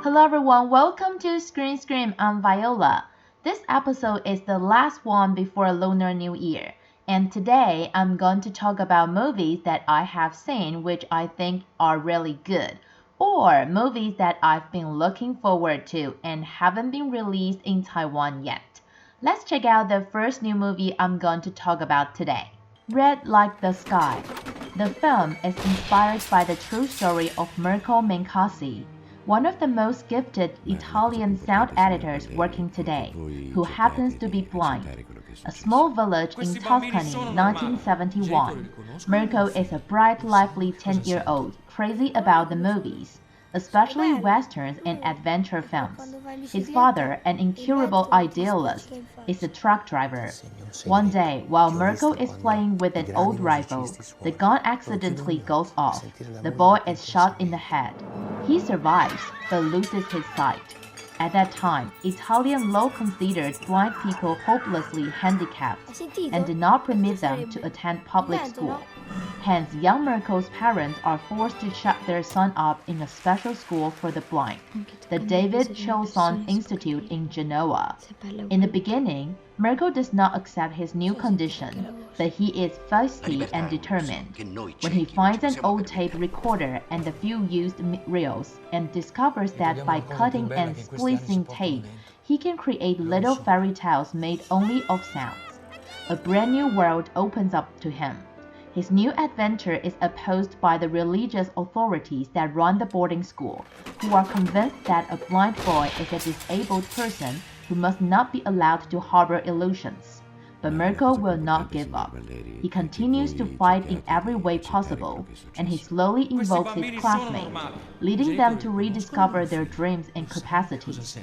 Hello everyone, welcome to Screen Scream. I'm Viola. This episode is the last one before Lunar New Year, and today I'm going to talk about movies that I have seen which I think are really good, or movies that I've been looking forward to and haven't been released in Taiwan yet. Let's check out the first new movie I'm going to talk about today. Red Like the Sky. The film is inspired by the true story of Mirko Mincassi, one of the most gifted Italian sound editors working today, who happens to be blind. A small village in Tuscany, 1971. Mirko is a bright, lively 10-year-old, crazy about the movies, especially westerns and adventure films. His father, an incurable idealist, is a truck driver. One day, while Mirko is playing with an old rifle, the gun accidentally goes off. The boy is shot in the head. He survives, but loses his sight. At that time, Italian law considered blind people hopelessly handicapped and did not permit them to attend public school. Hence, young Mirko's parents are forced to shut their son up in a special school for the blind, the David Chilson Institute in Genoa. In the beginning, Mirko does not accept his new condition, but he is feisty and determined. When he finds an old tape recorder and a few used reels and discovers that by cutting and splicing tape, he can create little fairy tales made only of sounds, a brand new world opens up to him. His new adventure is opposed by the religious authorities that run the boarding school, who are convinced that a blind boy is a disabled person who must not be allowed to harbor illusions. But Mirko will not give up. He continues to fight in every way possible, and he slowly invokes his classmates, leading them to rediscover their dreams and capacities.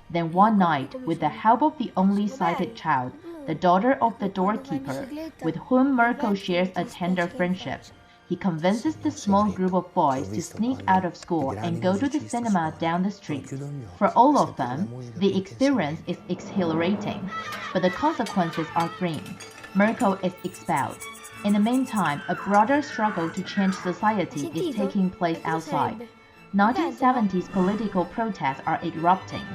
Then one night, with the help of the only sighted child, the daughter of the doorkeeper, with whom Mirko shares a tender friendship, he convinces the small group of boys to sneak out of school and go to the cinema down the street. For all of them, the experience is exhilarating, but the consequences are grim. Mirko is expelled. In the meantime, a broader struggle to change society is taking place outside. 1970s political protests are erupting.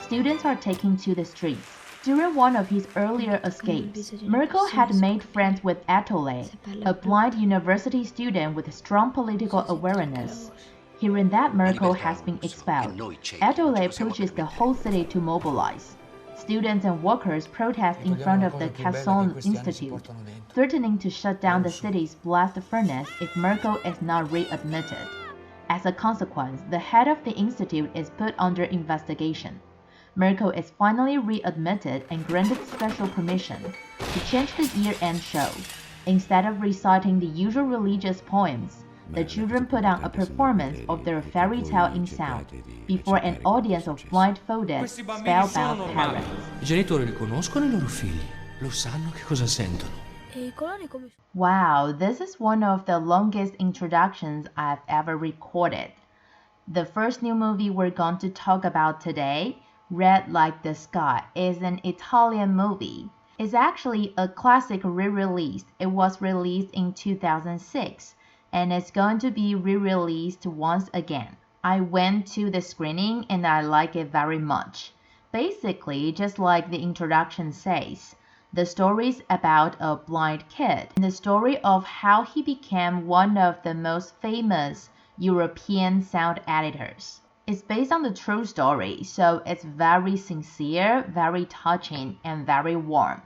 Students are taking to the streets. During one of his earlier escapes, Mirko had made friends with Atole, a blind university student with strong political awareness. Hearing that Mirko has been expelled, Atole pushes the whole city to mobilize. Students and workers protest in front of the Casson Institute, threatening to shut down the city's blast furnace if Mirko is not readmitted. As a consequence, the head of the institute is put under investigation. Mirko is finally readmitted and granted special permission to change the year-end show. Instead of reciting the usual religious poems, the children put on a performance of their fairy tale in sound before an audience of blindfolded, spellbound parents. I genitori riconoscono I loro figli, lo sanno che cosa sentono. Wow, this is one of the longest introductions I've ever recorded. The first new movie we're going to talk about today, Red Like the Sky, is an Italian movie. It's actually a classic re-release. It was released in 2006 and it's going to be re-released once again. I went to the screening and I like it very much. Basically, just like the introduction says, the story is about a blind kid and the story of how he became one of the most famous European sound editors. It's based on the true story, so it's very sincere, very touching, and very warm.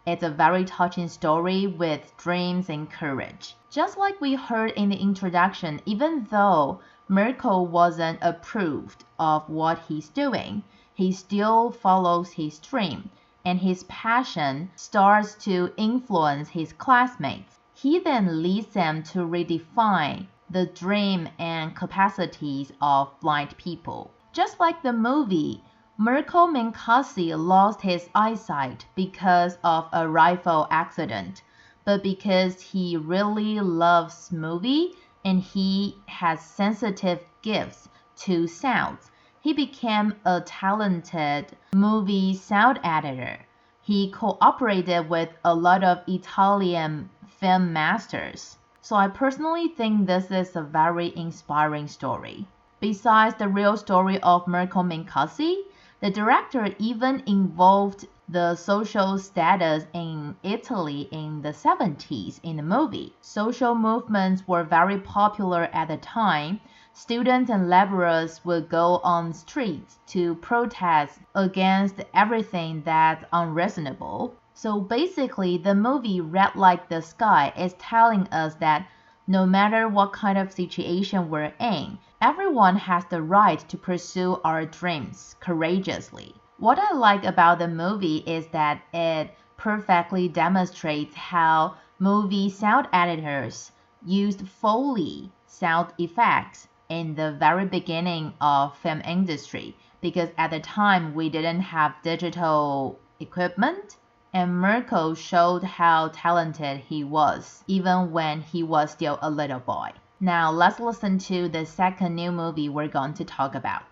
It's a very touching story with dreams and courage. Just like we heard in the introduction, even though Mirko wasn't approved of what he's doing, he still follows his dream, and his passion starts to influence his classmates. He then leads them to redefine the dream and capacities of blind people. Just like the movie, Mirko Mincassi lost his eyesight because of a rifle accident, but because he really loves movie and he has sensitive gifts to sounds, he became a talented movie sound editor. He cooperated with a lot of Italian film masters. So I personally think this is a very inspiring story. Besides the real story of Mirko Minkasi, the director even involved the social status in Italy in the 70s in the movie. Social movements were very popular at the time. Students and laborers would go on streets to protest against everything that's unreasonable. So basically, the movie Red Like the Sky is telling us that no matter what kind of situation we're in, everyone has the right to pursue our dreams courageously. What I like about the movie is that it perfectly demonstrates how movie sound editors used Foley sound effects in the very beginning of film industry, because at the time we didn't have digital equipment, and Mirko showed how talented he was even when he was still a little boy. Now let's listen to the second new movie we're going to talk about.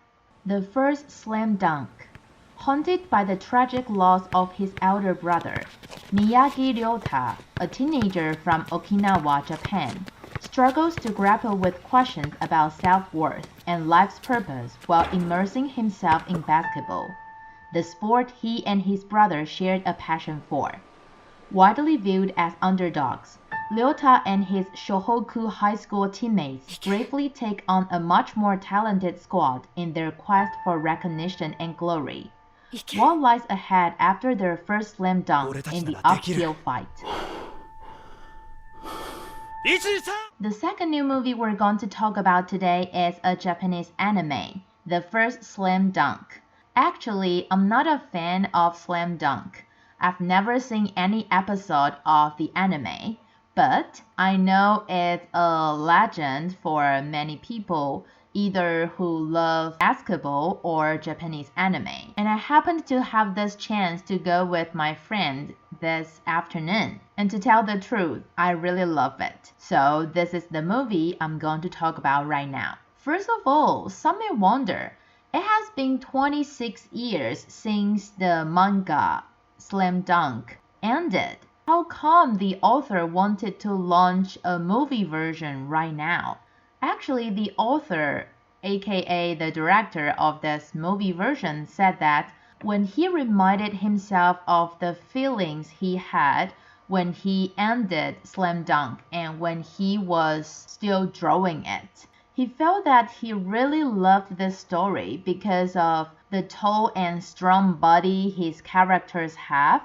The first slam dunk. Haunted by the tragic loss of his elder brother, Miyagi Ryota, a teenager from Okinawa, Japan, struggles to grapple with questions about self-worth and life's purpose while immersing himself in basketball, the sport he and his brother shared a passion for. Widely viewed as underdogs, Ryota and his Shohoku High School teammates bravely take on a much more talented squad in their quest for recognition and glory. What lies ahead after their first slam dunk in the uphill fight? The second new movie we're going to talk about today is a Japanese anime, The First Slam Dunk. Actually, I'm not a fan of slam dunk. I've never seen any episode of the anime, but I know it's a legend for many people, either who love basketball or Japanese anime. And I happened to have this chance to go with my friend this afternoon. And to tell the truth, I really love it. So this is the movie I'm going to talk about right now. First of all, some may wonder, it has been 26 years since the manga Slam Dunk ended. How come the author wanted to launch a movie version right now? Actually, the author, aka the director of this movie version, said that when he reminded himself of the feelings he had when he ended Slam Dunk and when he was still drawing it, he felt that he really loved this story because of the tall and strong body his characters have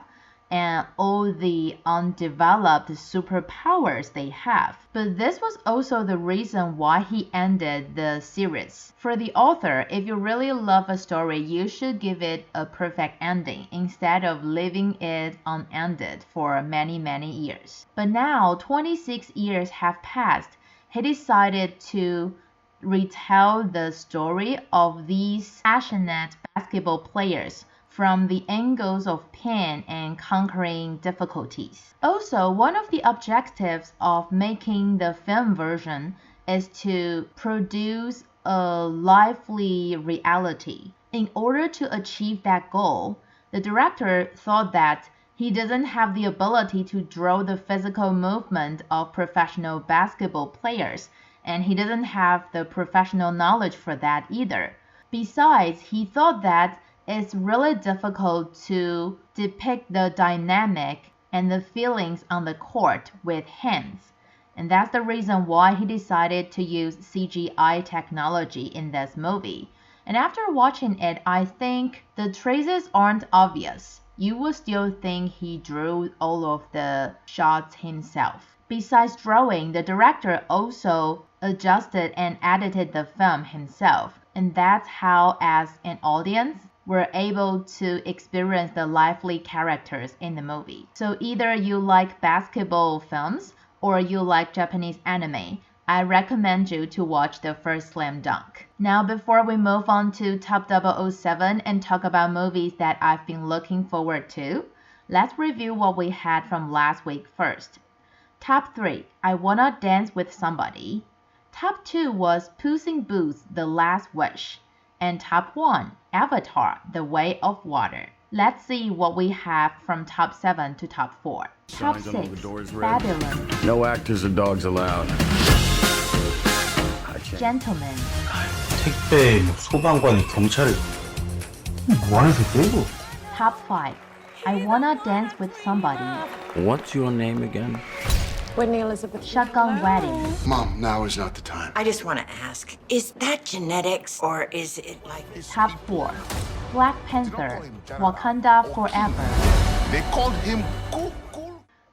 and all the undeveloped superpowers they have. But this was also the reason why he ended the series. For the author, if you really love a story, you should give it a perfect ending instead of leaving it unended for many, many years. But now, 26 years have passed, he decided to retell the story of these passionate basketball players from the angles of pain and conquering difficulties. Also, one of the objectives of making the film version is to produce a lively reality. In order to achieve that goal, the director thought that he doesn't have the ability to draw the physical movement of professional basketball players, and he doesn't have the professional knowledge for that either. Besides, he thought that it's really difficult to depict the dynamic and the feelings on the court with hands. And that's the reason why he decided to use CGI technology in this movie. And after watching it, I think the traces aren't obvious. You will still think he drew all of the shots himself. Besides drawing, the director also adjusted and edited the film himself. And that's how, as an audience, we're able to experience the lively characters in the movie. So either you like basketball films or you like Japanese anime, I recommend you to watch The First Slam Dunk. Now, before we move on to Top 007 and talk about movies that I've been looking forward to, let's review what we had from last week first. Top 3, I Wanna Dance with Somebody. Top 2 was Puss in Boots: The Last Wish. And top 1, Avatar: The Way of Water. Let's see what we have from top 7 to top 4. Top 6, Babylon. No actors or dogs allowed. I changed. gentlemen. 택배, 소방관이 경찰을 뭐하는 새끼야 이거? Top 5. I wanna dance with somebody. What's your name again? Whitney Elizabeth. Shotgun wedding. Mom, now is not the time. I just want to ask, is that genetics or is it like... Top 4. Black Panther. Wakanda Forever. They called him Cuckoo.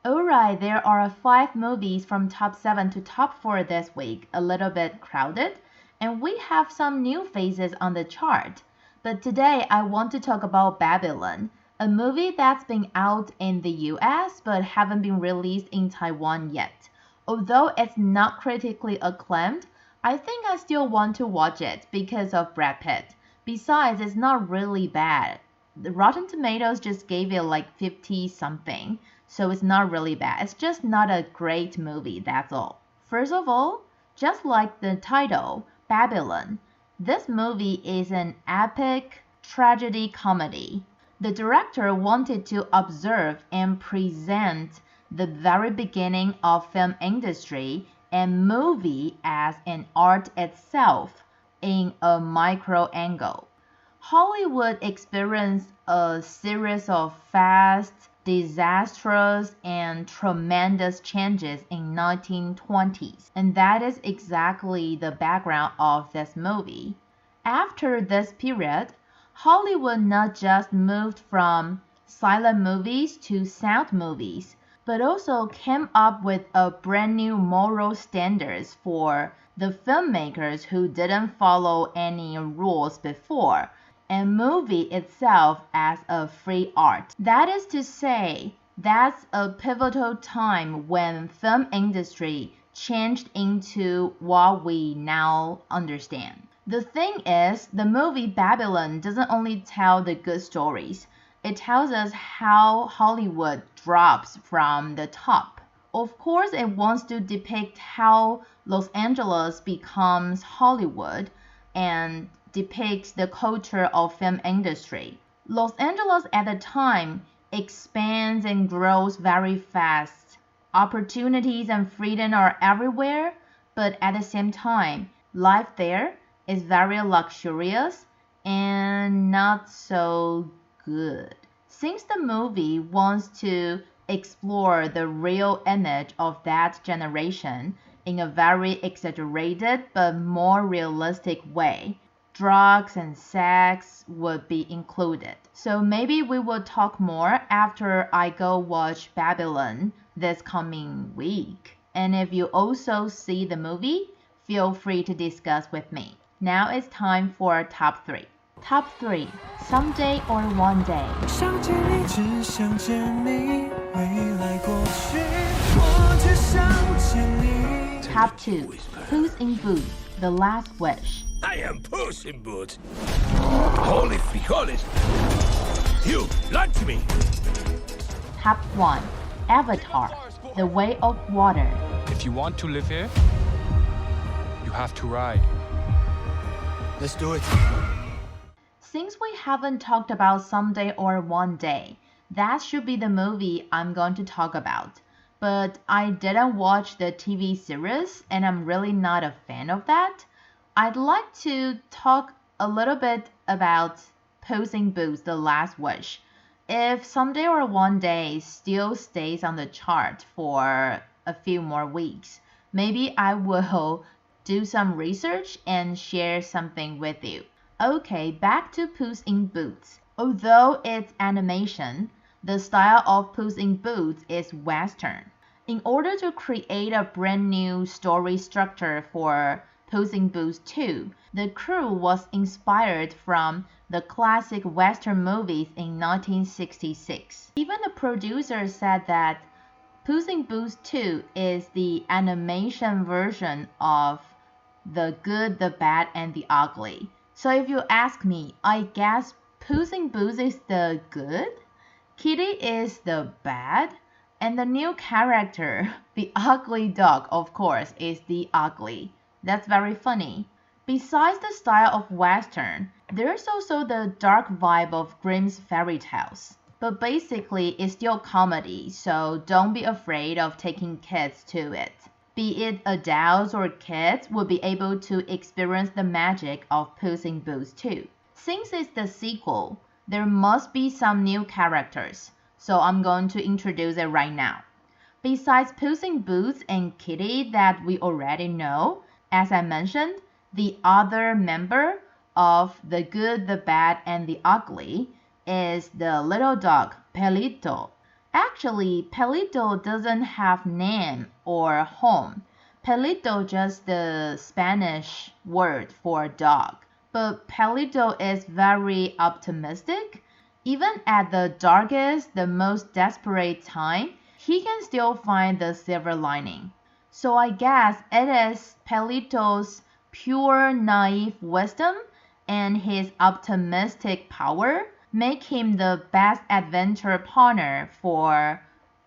Alright, there are 5 movies from top 7 to top 4 this week, a little bit crowded, and we have some new faces on the chart. But today I want to talk about Babylon, a movie that's been out in the US but haven't been released in Taiwan yet. Although it's not critically acclaimed, I think I still want to watch it because of Brad Pitt. Besides, it's not really bad. The Rotten Tomatoes just gave it like 50 something. So it's not really bad. It's just not a great movie, that's all. First of all, just like the title, Babylon, this movie is an epic tragedy comedy. The director wanted to observe and present the very beginning of film industry and movie as an art itself in a micro angle. Hollywood experienced a series of fast, disastrous and tremendous changes in 1920s, and that is exactly the background of this movie. After this period, Hollywood not just moved from silent movies to sound movies, but also came up with a brand new moral standards for the filmmakers who didn't follow any rules before, and movie itself as a free art. That is to say, that's a pivotal time when film industry changed into what we now understand. The thing is, the movie Babylon doesn't only tell the good stories, it tells us how Hollywood drops from the top. Of course, it wants to depict how Los Angeles becomes Hollywood and depicts the culture of film industry. Los Angeles at the time expands and grows very fast. Opportunities and freedom are everywhere, but at the same time, life there is very luxurious and not so good. Since the movie wants to explore the real image of that generation in a very exaggerated but more realistic way, drugs and sex would be included. So maybe we will talk more after I go watch Babylon this coming week. And if you also see the movie, feel free to discuss with me. Now it's time for top 3. Top 3. Someday or One Day. 想见你，只想见你，未来过去，我只想见你。 Top 2. Puss in Boots, The Last Wish. I am Puss in Boots. Holy frijoles! You lied to me. Top 1. Avatar, The Way of Water. If you want to live here, you have to ride. Let's do it. Since we haven't talked about Someday or One Day, that should be the movie I'm going to talk about. But I didn't watch the TV series and I'm really not a fan of that. I'd like to talk a little bit about Puss in Boots, The Last Wish. If Someday or One Day still stays on the chart for a few more weeks, maybe I will do some research and share something with you. Okay, back to Puss in Boots. Although it's animation, the style of Puss in Boots is Western. In order to create a brand new story structure for Puss in Boots 2, the crew was inspired from the classic Western movies in 1966. Even the producer said that Puss in Boots 2 is the animation version of The Good, the Bad, and the Ugly. So if you ask me, I guess Puss in Boots is the good, Kitty is the bad, and the new character, the ugly dog, of course, is the ugly. That's very funny. Besides the style of Western, there's also the dark vibe of Grimm's fairy tales. But basically, it's still comedy, so don't be afraid of taking kids to it. be it adults or kids, will be able to experience the magic of Puss in Boots too. Since it's the sequel, there must be some new characters, so I'm going to introduce it right now. Besides Puss in Boots and Kitty that we already know, as I mentioned, the other member of the good, the bad, and the ugly is the little dog, Pelito. Actually, Pelito doesn't have name or home. Pelito just the Spanish word for dog. But Pelito is very optimistic. Even at the darkest, the most desperate time, he can still find the silver lining. So I guess it is Pelito's pure naive wisdom and his optimistic power make him the best adventure partner for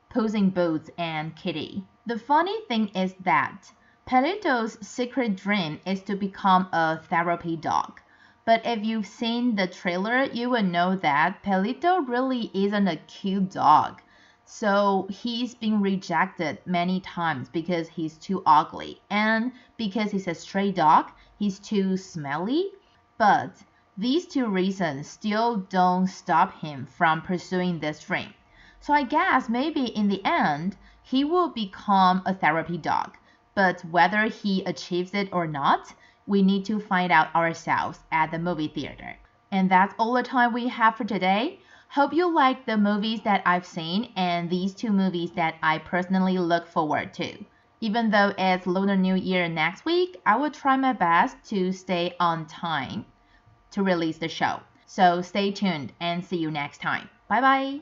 Puss in Boots and Kitty. The funny thing is that Pelito's secret dream is to become a therapy dog. But if you've seen the trailer, you will know that Pelito really isn't a cute dog. So he's been rejected many times because he's too ugly. And because he's a stray dog, he's too smelly. But these two reasons still don't stop him from pursuing this dream. So I guess maybe in the end, he will become a therapy dog. But whether he achieves it or not, we need to find out ourselves at the movie theater. And that's all the time we have for today. Hope you like the movies that I've seen and these two movies that I personally look forward to. Even though it's Lunar New Year next week, I will try my best to stay on time to release the show. So stay tuned and see you next time. Bye bye!